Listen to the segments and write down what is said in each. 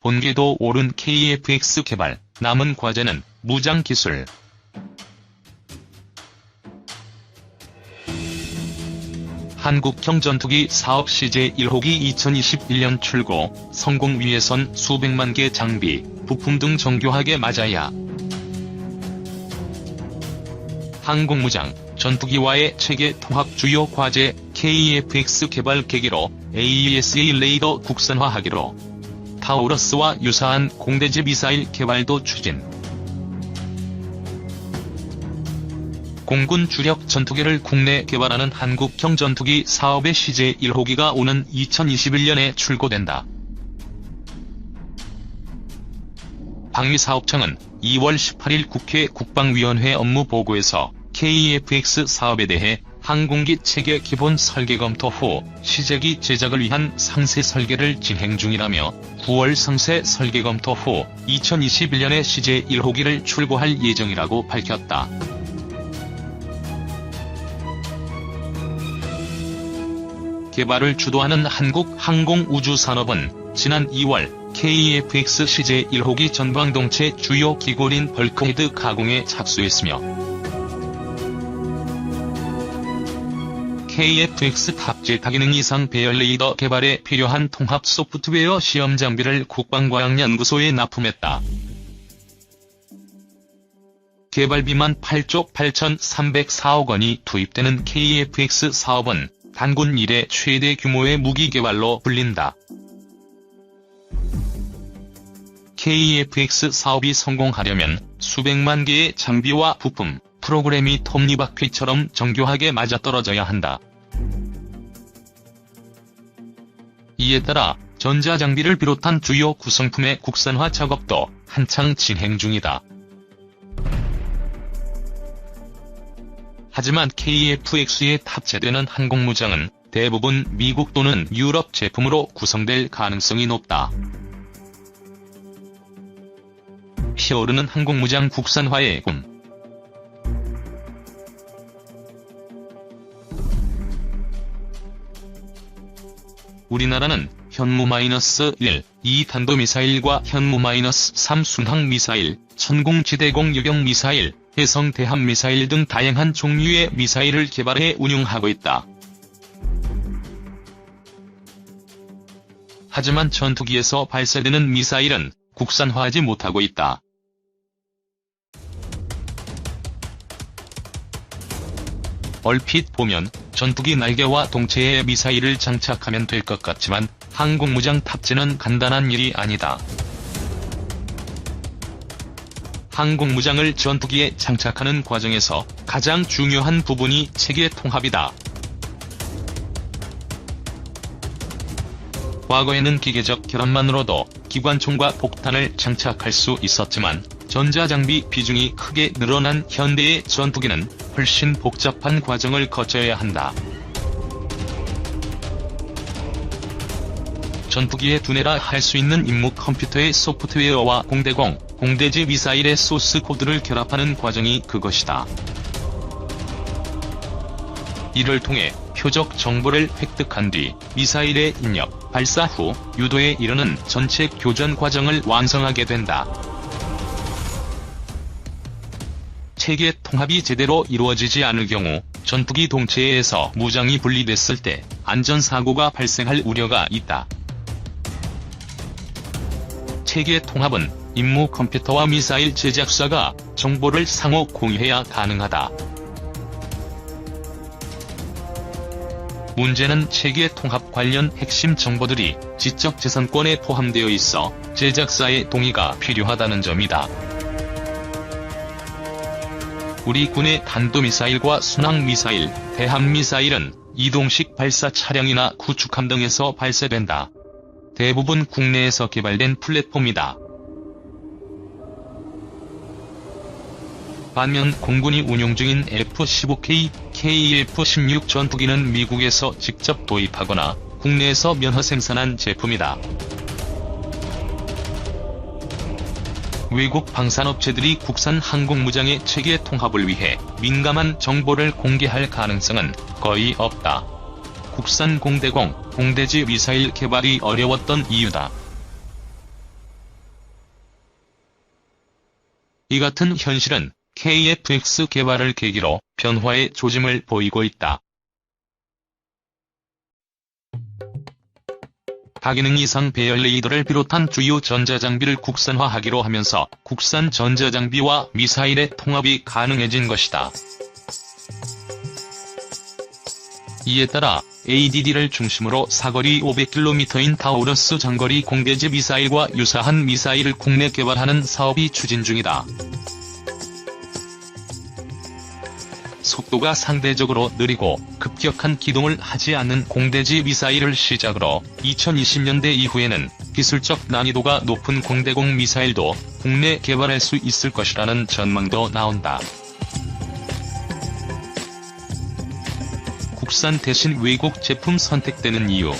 본궤도 오른 KF-X 개발, 남은 과제는 무장기술. 한국형 전투기 사업 CJ-1호기 2021년 출고, 성공 위해선 수백만 개 장비, 부품 등 정교하게 맞아야. 항공무장, 전투기와의 체계 통합 주요 과제, KF-X 개발 계기로 AESA 레이더 국산화하기로. 타우러스와 유사한 공대지 미사일 개발도 추진. 공군 주력 전투기를 국내 개발하는 한국형 전투기 사업의 CJ-1호기가 오는 2021년에 출고된다. 방위사업청은 2월 18일 국회 국방위원회 업무보고에서 KF-X 사업에 대해 항공기 체계 기본 설계 검토 후 시제기 제작을 위한 상세 설계를 진행 중이라며 9월 상세 설계 검토 후 2021년에 CJ-1호기를 출고할 예정이라고 밝혔다. 개발을 주도하는 한국항공우주산업은 지난 2월 KF-X CJ-1호기 전방동체 주요 기골인 벌크헤드 가공에 착수했으며 KF-X 탑재 다기능 이상 배열 레이더 개발에 필요한 통합 소프트웨어 시험 장비를 국방과학연구소에 납품했다. 개발비만 8조 8,304억 원이 투입되는 KF-X 사업은 단군 이래 최대 규모의 무기 개발로 불린다. KF-X 사업이 성공하려면 수백만 개의 장비와 부품, 프로그램이 톱니바퀴처럼 정교하게 맞아떨어져야 한다. 이에 따라 전자장비를 비롯한 주요 구성품의 국산화 작업도 한창 진행 중이다. 하지만 KF-X에 탑재되는 항공무장은 대부분 미국 또는 유럽 제품으로 구성될 가능성이 높다. 피어오르는 항공무장 국산화의 꿈. 우리나라는 현무-1, 2 탄도미사일과 현무-3 순항미사일, 천공지대공 유경미사일, 해성 대함미사일 등 다양한 종류의 미사일을 개발해 운용하고 있다. 하지만 전투기에서 발사되는 미사일은 국산화하지 못하고 있다. 얼핏 보면 전투기 날개와 동체에 미사일을 장착하면 될 것 같지만 항공무장 탑재는 간단한 일이 아니다. 항공무장을 전투기에 장착하는 과정에서 가장 중요한 부분이 체계 통합이다. 과거에는 기계적 결합만으로도 기관총과 폭탄을 장착할 수 있었지만 전자장비 비중이 크게 늘어난 현대의 전투기는 훨씬 복잡한 과정을 거쳐야 한다. 전투기에 두뇌라 할 수 있는 임무 컴퓨터의 소프트웨어와 공대공, 공대지 미사일의 소스 코드를 결합하는 과정이 그것이다. 이를 통해 표적 정보를 획득한 뒤 미사일의 입력, 발사 후 유도에 이르는 전체 교전 과정을 완성하게 된다. 체계 통합이 제대로 이루어지지 않을 경우 전투기 동체에서 무장이 분리됐을 때 안전사고가 발생할 우려가 있다. 체계 통합은 임무 컴퓨터와 미사일 제작사가 정보를 상호 공유해야 가능하다. 문제는 체계 통합 관련 핵심 정보들이 지적재산권에 포함되어 있어 제작사의 동의가 필요하다는 점이다. 우리 군의 탄도미사일과 순항미사일, 대함미사일은 이동식 발사 차량이나 구축함 등에서 발사된다. 대부분 국내에서 개발된 플랫폼이다. 반면 공군이 운용 중인 F-15K, KF-16 전투기는 미국에서 직접 도입하거나 국내에서 면허 생산한 제품이다. 외국 방산업체들이 국산 항공무장의 체계 통합을 위해 민감한 정보를 공개할 가능성은 거의 없다. 국산 공대공, 공대지 미사일 개발이 어려웠던 이유다. 이 같은 현실은 KF-X 개발을 계기로 변화의 조짐을 보이고 있다. 다기능 이상 배열 레이더를 비롯한 주요 전자장비를 국산화하기로 하면서 국산 전자장비와 미사일의 통합이 가능해진 것이다. 이에 따라 ADD를 중심으로 사거리 500km인 타우러스 장거리 공대지 미사일과 유사한 미사일을 국내 개발하는 사업이 추진 중이다. 속도가 상대적으로 느리고 급격한 기동을 하지 않는 공대지 미사일을 시작으로 2020년대 이후에는 기술적 난이도가 높은 공대공 미사일도 국내 개발할 수 있을 것이라는 전망도 나온다. 국산 대신 외국 제품 선택되는 이유.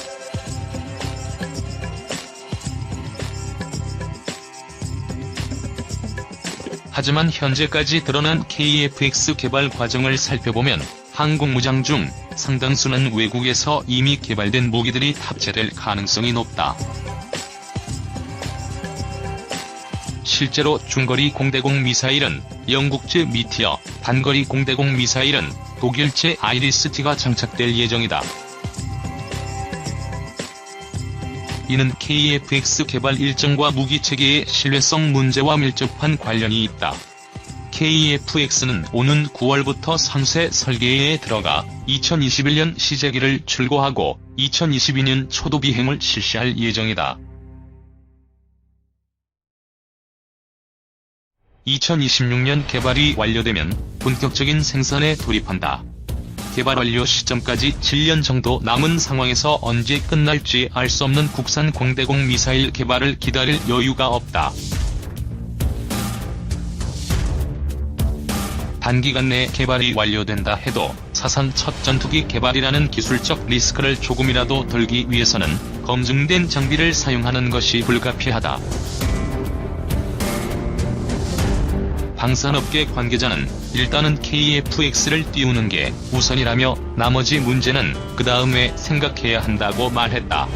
하지만 현재까지 드러난 KF-X 개발 과정을 살펴보면 항공무장 중 상당수는 외국에서 이미 개발된 무기들이 탑재될 가능성이 높다. 실제로 중거리 공대공 미사일은 영국제 미티어, 단거리 공대공 미사일은 독일제 아이리스-T가 장착될 예정이다. 이는 KF-X 개발 일정과 무기체계의 신뢰성 문제와 밀접한 관련이 있다. KF-X는 오는 9월부터 상세 설계에 들어가 2021년 시제기를 출고하고 2022년 초도 비행을 실시할 예정이다. 2026년 개발이 완료되면 본격적인 생산에 돌입한다. 개발 완료 시점까지 7년 정도 남은 상황에서 언제 끝날지 알 수 없는 국산 공대공 미사일 개발을 기다릴 여유가 없다. 단기간 내에 개발이 완료된다 해도 사상 첫 전투기 개발이라는 기술적 리스크를 조금이라도 덜기 위해서는 검증된 장비를 사용하는 것이 불가피하다. 방산업계 관계자는 일단은 KF-X를 띄우는 게 우선이라며 나머지 문제는 그 다음에 생각해야 한다고 말했다.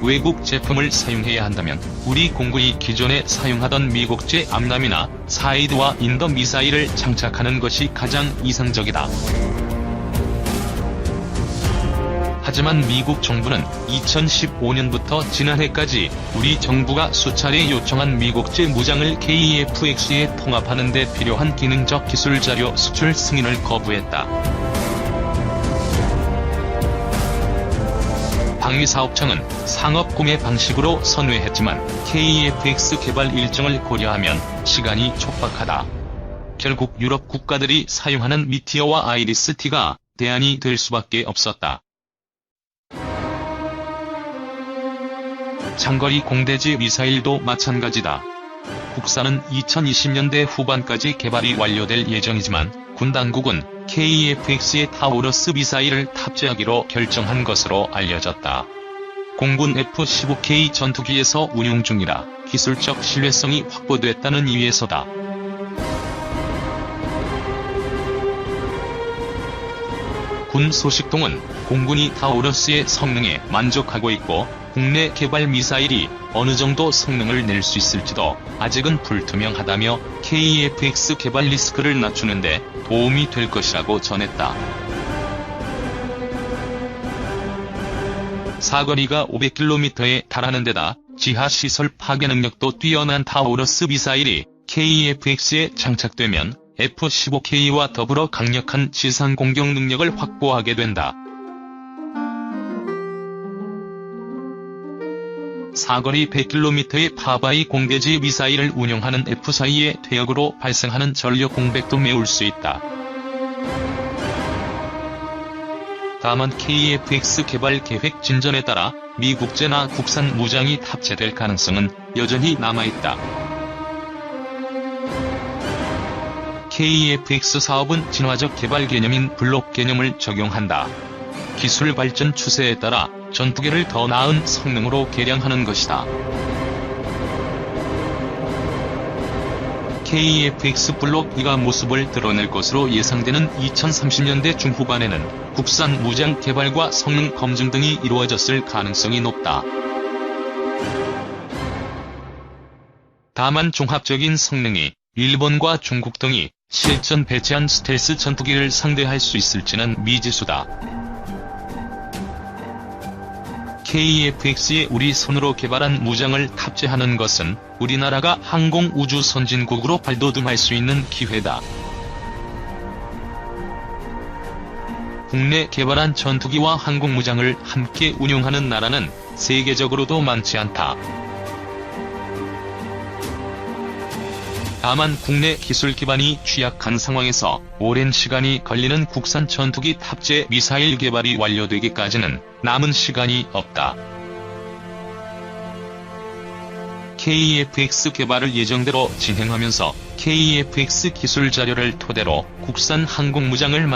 외국 제품을 사용해야 한다면 우리 공군이 기존에 사용하던 미국제 암람이나 사이드와 인더 미사일을 장착하는 것이 가장 이상적이다. 하지만 미국 정부는 2015년부터 지난해까지 우리 정부가 수차례 요청한 미국제 무장을 KF-X에 통합하는 데 필요한 기능적 기술 자료 수출 승인을 거부했다. 방위사업청은 상업 구매 방식으로 선회했지만 KF-X 개발 일정을 고려하면 시간이 촉박하다. 결국 유럽 국가들이 사용하는 미티어와 아이리스-T가 대안이 될 수밖에 없었다. 장거리 공대지 미사일도 마찬가지다. 국산은 2020년대 후반까지 개발이 완료될 예정이지만 군 당국은 KF-X의 타우러스 미사일을 탑재하기로 결정한 것으로 알려졌다. 공군 F-15K 전투기에서 운용 중이라 기술적 신뢰성이 확보됐다는 이유에서다. 군 소식통은 공군이 타우러스의 성능에 만족하고 있고 국내 개발 미사일이 어느 정도 성능을 낼 수 있을지도 아직은 불투명하다며 KF-X 개발 리스크를 낮추는데 도움이 될 것이라고 전했다. 사거리가 500km에 달하는 데다 지하시설 파괴 능력도 뛰어난 타우러스 미사일이 KF-X에 장착되면 F-15K와 더불어 강력한 지상 공격 능력을 확보하게 된다. 사거리 100km의 파바이 공대지 미사일을 운용하는 F-4E의 퇴역으로 발생하는 전력 공백도 메울 수 있다. 다만 KF-X 개발 계획 진전에 따라 미국제나 국산 무장이 탑재될 가능성은 여전히 남아있다. KF-X 사업은 진화적 개발 개념인 블록 개념을 적용한다. 기술 발전 추세에 따라 전투기를 더 나은 성능으로 개량하는 것이다. KF-X 블록 2가 모습을 드러낼 것으로 예상되는 2030년대 중후반에는 국산 무장 개발과 성능 검증 등이 이루어졌을 가능성이 높다. 다만 종합적인 성능이 일본과 중국 등이 실전 배치한 스텔스 전투기를 상대할 수 있을지는 미지수다. KF-X에 우리 손으로 개발한 무장을 탑재하는 것은 우리나라가 항공 우주 선진국으로 발돋움할 수 있는 기회다. 국내 개발한 전투기와 항공무장을 함께 운용하는 나라는 세계적으로도 많지 않다. 다만 국내 기술 기반이 취약한 상황에서 오랜 시간이 걸리는 국산 전투기 탑재 미사일 개발이 완료되기까지는 남은 시간이 없다. KF-X 개발을 예정대로 진행하면서 KF-X 기술 자료를 토대로 국산 항공무장을